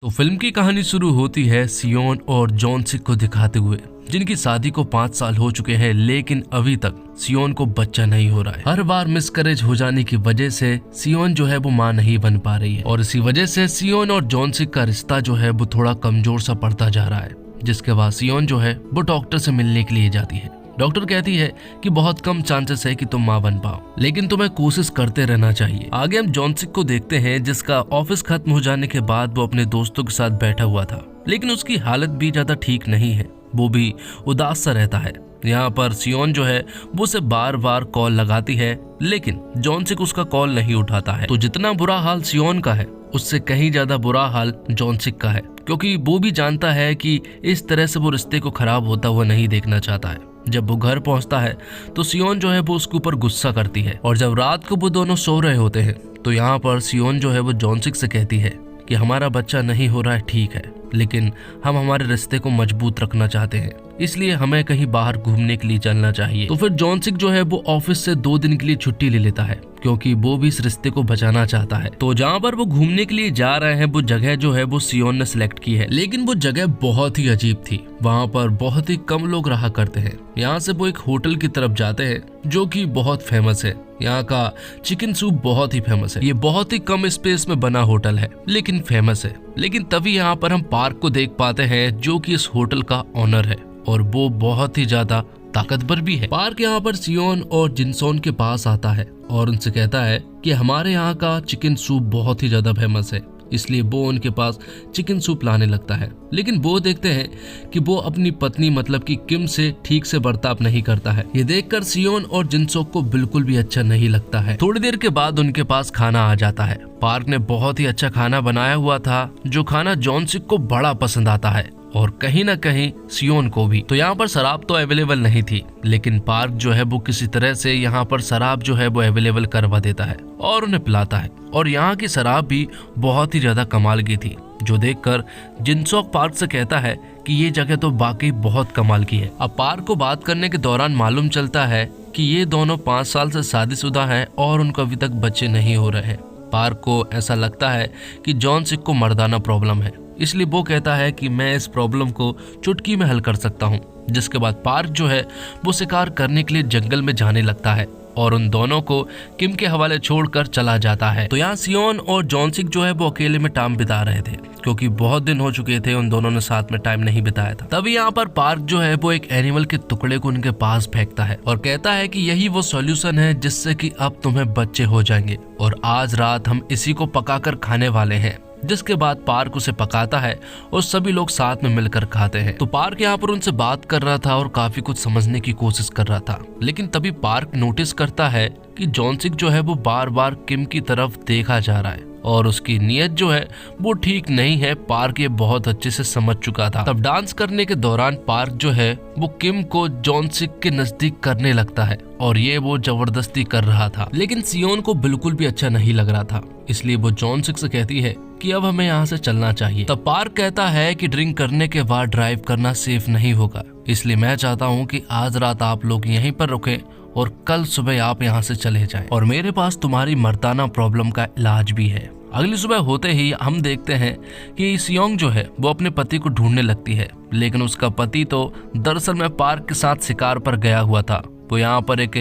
तो फिल्म की कहानी शुरू होती है सियोन और जॉन-सिक को दिखाते हुए, जिनकी शादी को 5 साल हो चुके हैं, लेकिन अभी तक सियोन को बच्चा नहीं हो रहा है। हर बार मिसकैरेज हो जाने की वजह से सियोन जो है वो मां नहीं बन पा रही है और इसी वजह से सियोन और जॉन-सिक का रिश्ता जो है वो थोड़ा कमजोर सा पड़ता जा रहा है। जिसके बाद सियोन जो है वो डॉक्टर से मिलने के लिए जाती है। डॉक्टर कहती है कि बहुत कम चांसेस है कि तुम मां बन पाओ, लेकिन तुम्हें कोशिश करते रहना चाहिए। आगे हम जॉन-सिक को देखते हैं, जिसका ऑफिस खत्म हो जाने के बाद वो अपने दोस्तों के साथ बैठा हुआ था, लेकिन उसकी हालत भी ज्यादा ठीक नहीं है। वो भी उदास सा रहता है। यहाँ पर सियोन जो है वो उसे बार बार कॉल लगाती है, लेकिन जॉन-सिक उसका कॉल नहीं उठाता है। तो जितना बुरा हाल सियोन का है, उससे कहीं ज्यादा बुरा हाल जॉन-सिक का है, क्योंकि वो भी जानता है कि इस तरह से वो रिश्ते को खराब होता हुआ नहीं देखना चाहता है। जब वो घर पहुंचता है तो सियोन जो है वो उसके ऊपर गुस्सा करती है और जब रात को वो दोनों सो रहे होते हैं तो यहाँ पर सियोन जो है वो जॉन-सिक से कहती है कि हमारा बच्चा नहीं हो रहा है, ठीक है, लेकिन हम हमारे रिश्ते को मजबूत रखना चाहते हैं, इसलिए हमें कहीं बाहर घूमने के लिए चलना चाहिए। तो फिर जॉन-सिक जो है वो ऑफिस से 2 दिन के लिए छुट्टी ले लेता है, क्योंकि वो भी इस रिश्ते को बचाना चाहता है। तो जहाँ पर वो घूमने के लिए जा रहे हैं, वो जगह जो है वो सियोन ने सिलेक्ट की है, लेकिन वो जगह बहुत ही अजीब थी। वहाँ पर बहुत ही कम लोग रहा करते हैं। यहाँ से वो एक होटल की तरफ जाते हैं जो कि बहुत फेमस है। यहाँ का चिकन सूप बहुत ही फेमस है। ये बहुत ही कम स्पेस में बना होटल है, लेकिन फेमस है। लेकिन तभी यहाँ पर हम पार्क को देख पाते हैं, जो कि इस होटल का ऑनर है और वो बहुत ही ज्यादा ताकतवर भी है। पार्क यहाँ पर सियोन और जिनसोन के पास आता है और उनसे कहता है कि हमारे यहाँ का चिकन सूप बहुत ही ज्यादा फेमस है, इसलिए वो उनके पास चिकन सूप लाने लगता है। लेकिन वो देखते हैं कि वो अपनी पत्नी मतलब कि किम से ठीक से बर्ताव नहीं करता है। ये देखकर सियोन और जिनसोक को बिल्कुल भी अच्छा नहीं लगता है। थोड़ी देर के बाद उनके पास खाना आ जाता है। पार्क ने बहुत ही अच्छा खाना बनाया हुआ था, जो खाना जॉन-सिक को बड़ा पसंद आता है और कहीं ना कहीं सियोन को भी। तो यहाँ पर शराब तो अवेलेबल नहीं थी, लेकिन पार्क जो है वो किसी तरह से यहाँ पर शराब जो है वो अवेलेबल करवा देता है और उन्हें पिलाता है। और यहाँ की शराब भी बहुत ही ज्यादा कमाल की थी, जो देखकर जिनसोक पार्क से कहता है कि ये जगह तो वाकई बहुत कमाल की है। अब पार्क को बात करने के दौरान मालूम चलता है कि ये दोनों 5 साल से शादीशुदा हैं और उनको अभी तक बच्चे नहीं हो रहे हैं। पार्क को ऐसा लगता है कि जॉन-सिक को मर्दाना प्रॉब्लम है, इसलिए वो कहता है कि मैं इस प्रॉब्लम को चुटकी में हल कर सकता हूँ। जिसके बाद पार्क जो है वो शिकार करने के लिए जंगल में जाने लगता है और उन दोनों को किम के हवाले छोड़कर चला जाता है। तो यहाँ सियोन और जॉन-सिक जो है वो अकेले में टाइम बिता रहे थे, क्योंकि बहुत दिन हो चुके थे उन दोनों ने साथ में टाइम नहीं बिताया था। तभी यहाँ पर पार्क जो है वो एक एनिमल के टुकड़े को उनके पास फेंकता है और कहता है कि यही वो सॉल्यूशन है जिससे कि अब तुम्हें बच्चे हो जाएंगे और आज रात हम इसी को पकाकर खाने वाले हैं। जिसके बाद पार्क उसे पकाता है और सभी लोग साथ में मिलकर खाते हैं। तो पार्क यहाँ पर उनसे बात कर रहा था और काफी कुछ समझने की कोशिश कर रहा था, लेकिन तभी पार्क नोटिस करता है कि जॉन-सिक जो है वो बार बार किम की तरफ देखा जा रहा है और उसकी नीयत जो है वो ठीक नहीं है। पार्क ये बहुत अच्छे से समझ चुका था। तब डांस करने के दौरान पार्क जो है वो किम को जॉन-सिक के नजदीक करने लगता है और ये वो जबरदस्ती कर रहा था, लेकिन सियोन को बिल्कुल भी अच्छा नहीं लग रहा था, इसलिए वो जॉन-सिक से कहती है कि अब हमें यहाँ से चलना चाहिए। तब पार्क कहता है कि ड्रिंक करने के बाद ड्राइव करना सेफ नहीं होगा, इसलिए मैं चाहता हूँ कि आज रात आप लोग यहीं पर रुकें और कल सुबह आप यहाँ से चले जाएं और मेरे पास तुम्हारी मर्दाना प्रॉब्लम का इलाज भी है। अगली सुबह होते ही हम देखते हैं कि सियोंग जो है वो अपने पति को ढूंढने लगती है, लेकिन उसका पति तो दरअसल में पार्क के साथ शिकार पर गया हुआ था। वो यहाँ पर एक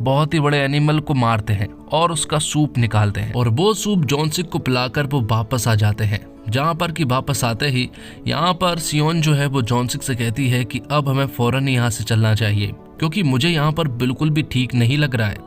बहुत ही बड़े एनिमल को मारते हैं और उसका सूप निकालते हैं और वो सूप जॉन-सिक को पिलाकर वो वापस आ जाते हैं। जहाँ पर कि वापस आते ही यहाँ पर सियोन जो है वो जॉन-सिक से कहती है कि अब हमें फौरन यहाँ से चलना चाहिए, क्योंकि मुझे यहाँ पर बिल्कुल भी ठीक नहीं लग रहा है।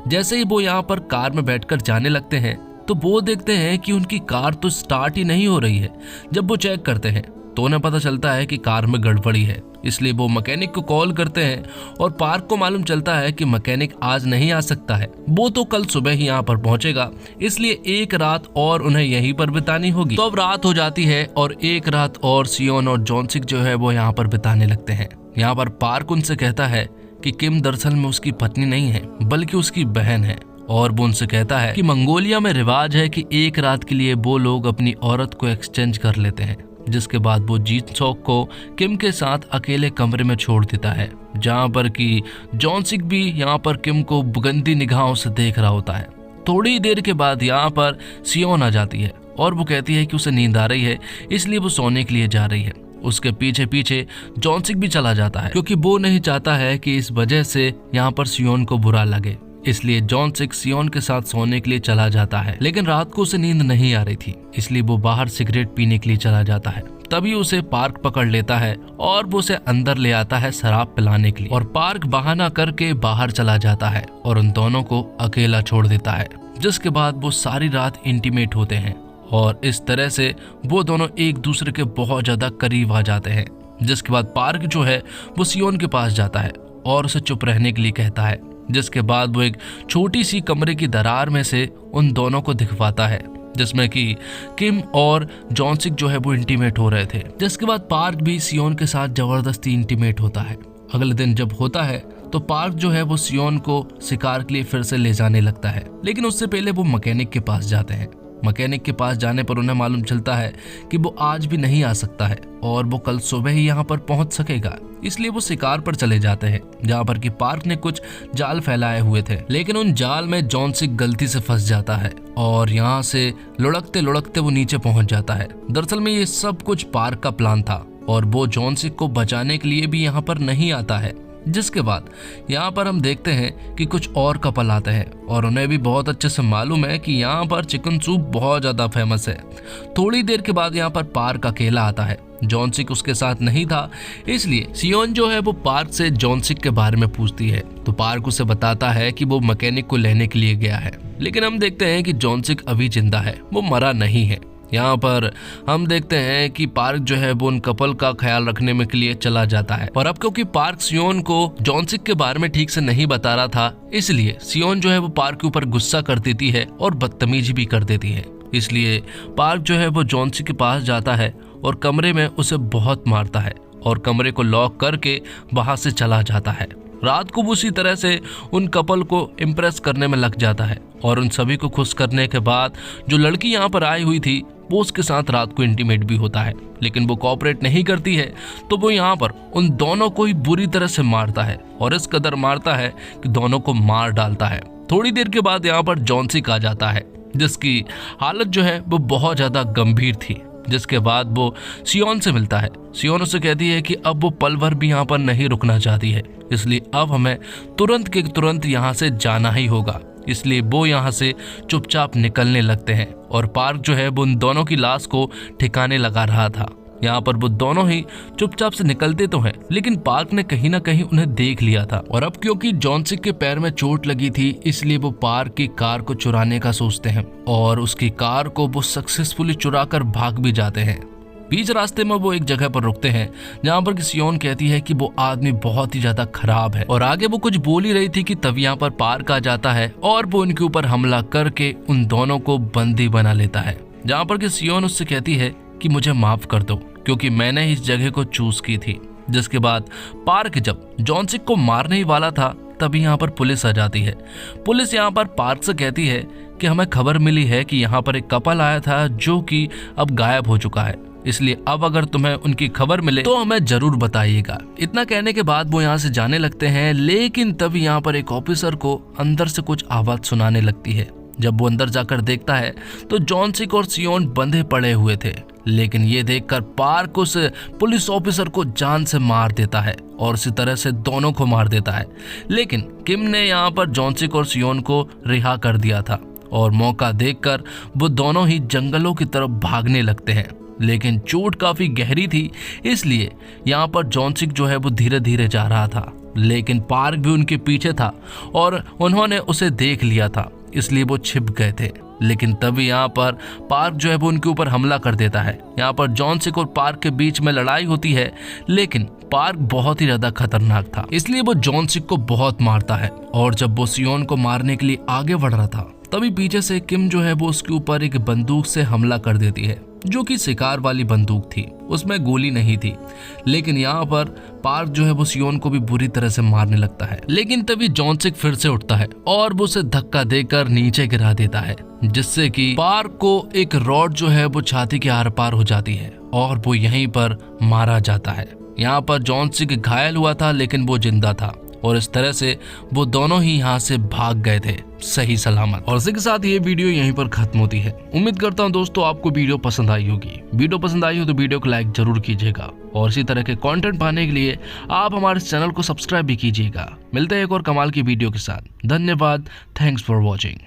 जैसे ही वो यहाँ पर कार में बैठकर जाने लगते हैं तो वो देखते हैं कि उनकी कार तो स्टार्ट ही नहीं हो रही है। जब वो चेक करते हैं तो उन्हें पता चलता है कि कार में गड़बड़ी है, इसलिए वो मैकेनिक को कॉल करते हैं और पार्क को मालूम चलता है कि मैकेनिक आज नहीं आ सकता है, वो तो कल सुबह ही यहाँ पर पहुंचेगा, इसलिए एक रात और उन्हें यहीं पर बितानी होगी। तो अब रात हो जाती है और एक रात और सियोन और जॉन-सिक जो है वो यहाँ पर बिताने लगते हैं। यहाँ पर पार्क उनसे कहता है कि किम दरअसल में उसकी पत्नी नहीं है, बल्कि उसकी बहन है और वो उनसे कहता है कि मंगोलिया में रिवाज है कि एक रात के लिए वो लोग अपनी औरत को एक्सचेंज कर लेते हैं। जिसके बाद वो जिनसोक को किम के साथ अकेले कमरे में छोड़ देता है, जहाँ पर कि जॉन-सिक भी यहाँ पर किम को गंदी निगाहों से देख रहा होता है। थोड़ी देर के बाद यहाँ पर सियोन आ जाती है और वो कहती है कि उसे नींद आ रही है, इसलिए वो सोने के लिए जा रही है। उसके पीछे पीछे जॉनसिक भी चला जाता है, क्योंकि वो नहीं चाहता है कि इस वजह से यहाँ पर सियोन को बुरा लगे। इसलिए जॉनसिक सियोन के साथ सोने के लिए चला जाता है। लेकिन रात को उसे नींद नहीं आ रही थी, इसलिए वो बाहर सिगरेट पीने के लिए चला जाता है। तभी उसे पार्क पकड़ लेता है और वो उसे अंदर ले आता है शराब पिलाने के लिए, और पार्क बहाना करके बाहर चला जाता है और उन दोनों को अकेला छोड़ देता है। जिसके बाद वो सारी रात इंटीमेट होते हैं और इस तरह से वो दोनों एक दूसरे के बहुत ज्यादा करीब आ जाते हैं। जिसके बाद पार्क जो है वो सियोन के पास जाता है और उसे चुप रहने के लिए कहता है। जिसके बाद वो एक छोटी सी कमरे की दरार में से उन दोनों को दिखवाता है, जिसमें कि किम और जॉनसिक जो है वो इंटीमेट हो रहे थे। जिसके बाद पार्क भी सियोन के साथ जबरदस्ती इंटीमेट होता है। अगले दिन जब होता है तो पार्क जो है वो सियोन को शिकार के लिए फिर से ले जाने लगता है, लेकिन उससे पहले वो मैकेनिक के पास जाते हैं। मैकेनिक के पास जाने पर उन्हें मालूम चलता है कि वो आज भी नहीं आ सकता है और वो कल सुबह ही यहाँ पर पहुंच सकेगा। इसलिए वो शिकार पर चले जाते हैं, जहाँ पर कि पार्क ने कुछ जाल फैलाए हुए थे, लेकिन उन जाल में जॉनसिक गलती से फंस जाता है और यहाँ से लुढ़कते लुढ़कते वो नीचे पहुंच जाता है। दरअसल में ये सब कुछ पार्क का प्लान था और वो जॉनसिक को बचाने के लिए भी यहाँ पर नहीं आता है। जिसके बाद यहाँ पर हम देखते हैं कि कुछ और कपल आते हैं और उन्हें भी बहुत अच्छे से मालूम है कि यहाँ पर चिकन सूप बहुत ज़्यादा फेमस है। थोड़ी देर के बाद यहाँ पर पार्क अकेला आता है। जॉनसिक उसके साथ नहीं था, इसलिए सियोन जो है वो पार्क से जॉनसिक के बारे में पूछती है। तो पार्क उसे बताता है कि वो मैकेनिक को लेने के लिए गया है, लेकिन हम देखते हैं कि जॉनसिक अभी जिंदा है, वो मरा नहीं है। यहाँ पर हम देखते हैं कि पार्क जो है वो उन कपल का ख्याल रखने में के लिए चला जाता है। और अब क्योंकि पार्क सियोन को जॉनसिक के बारे में ठीक से नहीं बता रहा था, इसलिए सियोन जो है वो पार्क के ऊपर गुस्सा कर देती है और बदतमीजी भी कर देती है। इसलिए पार्क जो है वो जॉनसिक के पास जाता है और कमरे में उसे बहुत मारता है और कमरे को लॉक करके वहां से चला जाता है। रात को उसी तरह से उन कपल को इम्प्रेस करने में लग जाता है और उन सभी को खुश करने के बाद जो लड़की यहाँ पर आई हुई थी वो उसके साथ रात को इंटीमेट भी होता है, लेकिन वो कोऑपरेट नहीं करती है। तो वो यहाँ पर उन दोनों को ही बुरी तरह से मारता है और इस कदर मारता है कि दोनों को मार डालता है। थोड़ी देर के बाद यहाँ पर जॉनसिक आ जाता है, जिसकी हालत जो है वो बहुत ज्यादा गंभीर थी। जिसके बाद वो सियोन से मिलता है। सियोन उसे कहती है कि अब वो पल भर भी यहाँ पर नहीं रुकना चाहती है, इसलिए अब हमें तुरंत के तुरंत यहाँ से जाना ही होगा। इसलिए वो यहाँ से चुपचाप निकलने लगते हैं और पार्क जो है वो उन दोनों की लाश को ठिकाने लगा रहा था। यहाँ पर वो दोनों ही चुपचाप से निकलते तो हैं, लेकिन पार्क ने कहीं ना कहीं उन्हें देख लिया था और अब क्योंकि जॉनसिक के पैर में चोट लगी थी, इसलिए वो पार्क की कार को चुराने का सोचते हैं और उसकी कार को वो सक्सेसफुली चुरा कर भाग भी जाते हैं। बीच रास्ते में वो एक जगह पर रुकते हैं जहाँ पर सियोन कहती है कि वो आदमी बहुत ही ज्यादा खराब है और आगे वो कुछ बोल ही रही थी कि तब यहाँ पर पार्क आ जाता है और वो उनके ऊपर हमला करके उन दोनों को बंदी बना लेता है। जहाँ पर कि सियोन उससे कहती है कि मुझे माफ कर दो क्योंकि मैंने इस जगह को चूज की थी। जिसके बाद पार्क जब जॉनसिक को मारने ही वाला था तभी यहाँ पर पुलिस आ जाती है। पुलिस यहाँ पर पार्क से कहती है कि हमें खबर मिली है कि यहाँ पर एक कपल आया था जो कि अब गायब हो चुका है, इसलिए अब अगर तुम्हें उनकी खबर मिले तो हमें जरूर बताइएगा। इतना कहने के बाद वो यहाँ से जाने लगते हैं, लेकिन तभी यहाँ पर एक ऑफिसर को अंदर से कुछ आवाज सुनाने लगती है। जब वो अंदर जाकर देखता है तो जॉनसिक और सियोन बंधे पड़े हुए थे, लेकिन ये देखकर पार्क उस पुलिस ऑफिसर को जान से मार देता है और इसी तरह से दोनों को मार देता है। लेकिन किम ने यहाँ पर जॉनसिक और सियोन को रिहा कर दिया था और मौका देखकर वो दोनों ही जंगलों की तरफ भागने लगते हैं, लेकिन चोट काफी गहरी थी, इसलिए यहाँ पर जॉनसिक जो है वो धीरे धीरे जा रहा था, लेकिन पार्क भी उनके पीछे था और उन्होंने उसे देख लिया था, इसलिए वो छिप गए थे। लेकिन तभी यहाँ पर पार्क जो है वो उनके ऊपर हमला कर देता है। यहाँ पर जॉनसिक और पार्क के बीच में लड़ाई होती है, लेकिन पार्क बहुत ही ज्यादा खतरनाक था, इसलिए वो जॉनसिक को बहुत मारता है और जब वो सियोन को मारने के लिए आगे बढ़ रहा था तभी पीछे से किम जो है वो उसके ऊपर एक बंदूक से हमला कर देती है, जो कि शिकार वाली बंदूक थी, उसमें गोली नहीं थी। लेकिन यहाँ पर पार्क जो है वो सियोन को भी बुरी तरह से मारने लगता है, लेकिन तभी जॉनसिक फिर से उठता है और वो उसे धक्का देकर नीचे गिरा देता है, जिससे कि पार्क को एक रॉड जो है वो छाती के आर पार हो जाती है और वो यहीं पर मारा जाता है। यहाँ पर जॉनसिक घायल हुआ था, लेकिन वो जिंदा था, और इस तरह से वो दोनों ही यहाँ से भाग गए थे सही सलामत। और इसी के साथ ये वीडियो यहीं पर खत्म होती है। उम्मीद करता हूँ दोस्तों आपको वीडियो पसंद आई होगी। वीडियो पसंद आई हो तो वीडियो को लाइक जरूर कीजिएगा और इसी तरह के कंटेंट पाने के लिए आप हमारे चैनल को सब्सक्राइब भी कीजिएगा। मिलते हैं एक और कमाल की वीडियो के साथ। धन्यवाद। Thanks for watching.